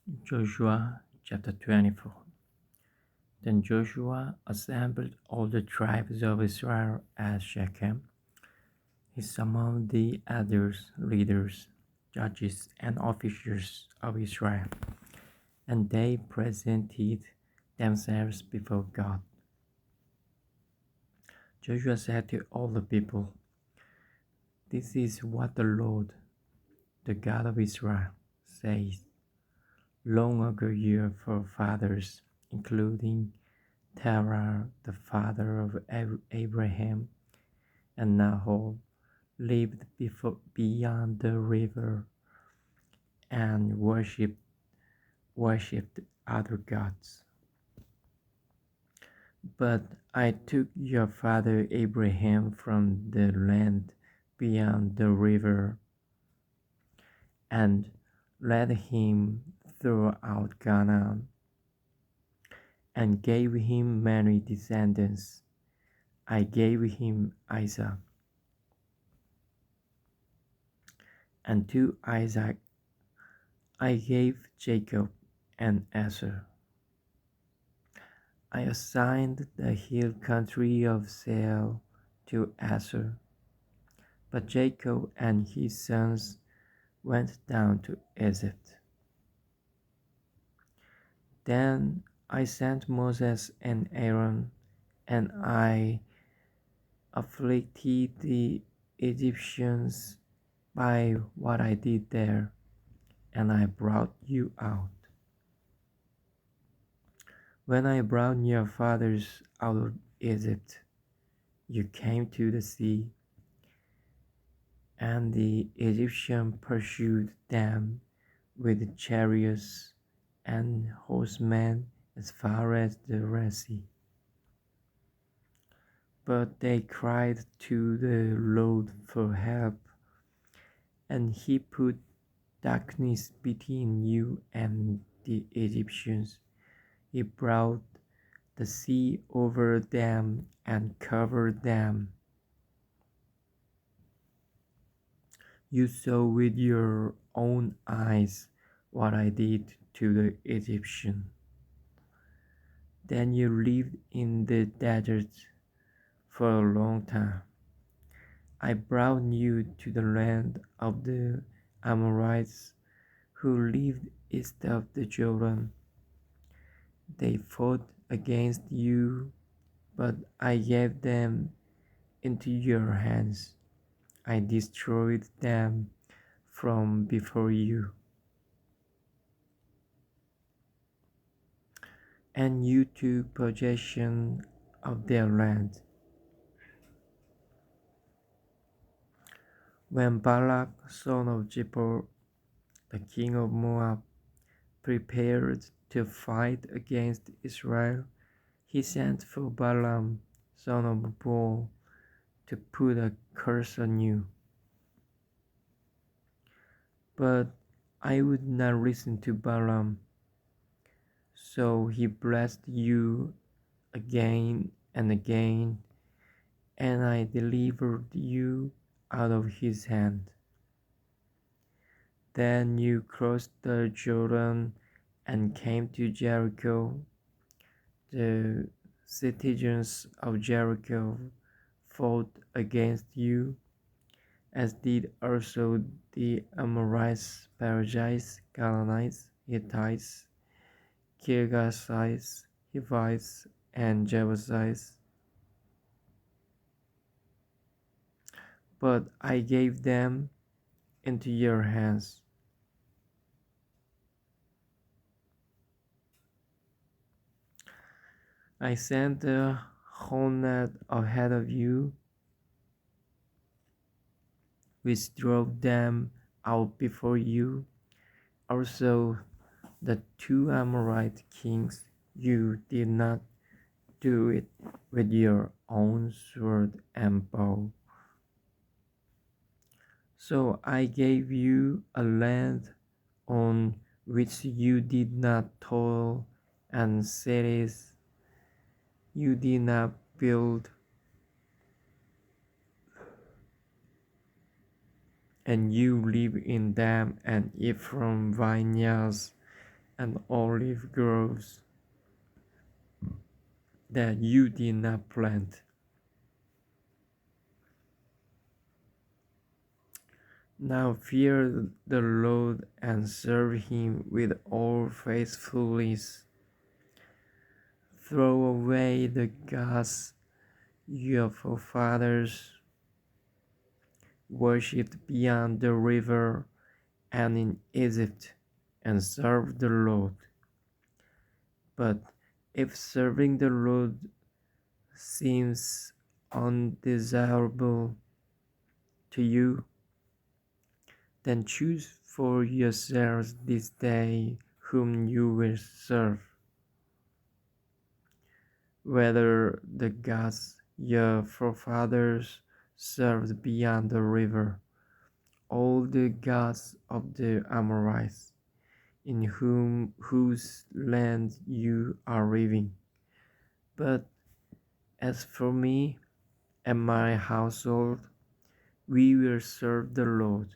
Joshua chapter 24. Then Joshua assembled all the tribes of Israel at Shechem. He summoned the elders, leaders, judges, and officers of Israel, and they presented themselves before God. Joshua said to all the people, "This is what the Lord, the God of Israel, says. Long ago your forefathers, including Terah, the father of Abraham, and Nahor, lived beyond the river and worshipped other gods. But I took your father Abraham from the land beyond the river and led him throughout Canaan and gave him many descendants. I gave him Isaac, and to Isaac I gave Jacob and Esau. I assigned the hill country of Seir to Esau, but Jacob and his sons went down to Egypt. Then I sent Moses and Aaron, and I afflicted the Egyptians by what I did there, and I brought you out. When I brought your fathers out of Egypt, you came to the sea, and the Egyptians pursued them with chariots and horsemen as far as the Red Sea. But they cried to the Lord for help, and he put darkness between you and the Egyptians. He brought the sea over them and covered them. You saw with your own eyes what I did to the Egyptians. Then you lived in the desert for a long time. I brought you to the land of the Amorites who lived east of the Jordan. They fought against you, but I gave them into your hands. I destroyed them from before you, and you took possession of their land. When Balak, son of Zippor, the king of Moab, prepared to fight against Israel, he sent for Balaam, son of Beor, to put a curse on you. But I would not listen to Balaam, so he blessed you again and again, and I delivered you out of his hand. Then you crossed the Jordan and came to Jericho. The citizens of Jericho fought against you, as did also the Amorites, Perizzites, Canaanites, Hittites, Girgashites, Hivites, and Jebusites. But I gave them into your hands. I sent the hornet ahead of you, which drove them out before you. Also, the two Amorite kings, you did not do it with your own sword and bow. So I gave you a land on which you did not toil, and cities you did not build, and you live in them and eat from vineyards and olive groves that you did not plant. Now fear the Lord and serve him with all faithfulness. Throw away the gods your forefathers worshipped beyond the river and in Egypt, and serve the Lord. But if serving the Lord seems undesirable to you, then choose for yourselves this day whom you will serve, whether the gods your forefathers served beyond the river, all the gods of the Amorites, in whose land you are living. But as for me and my household, we will serve the Lord.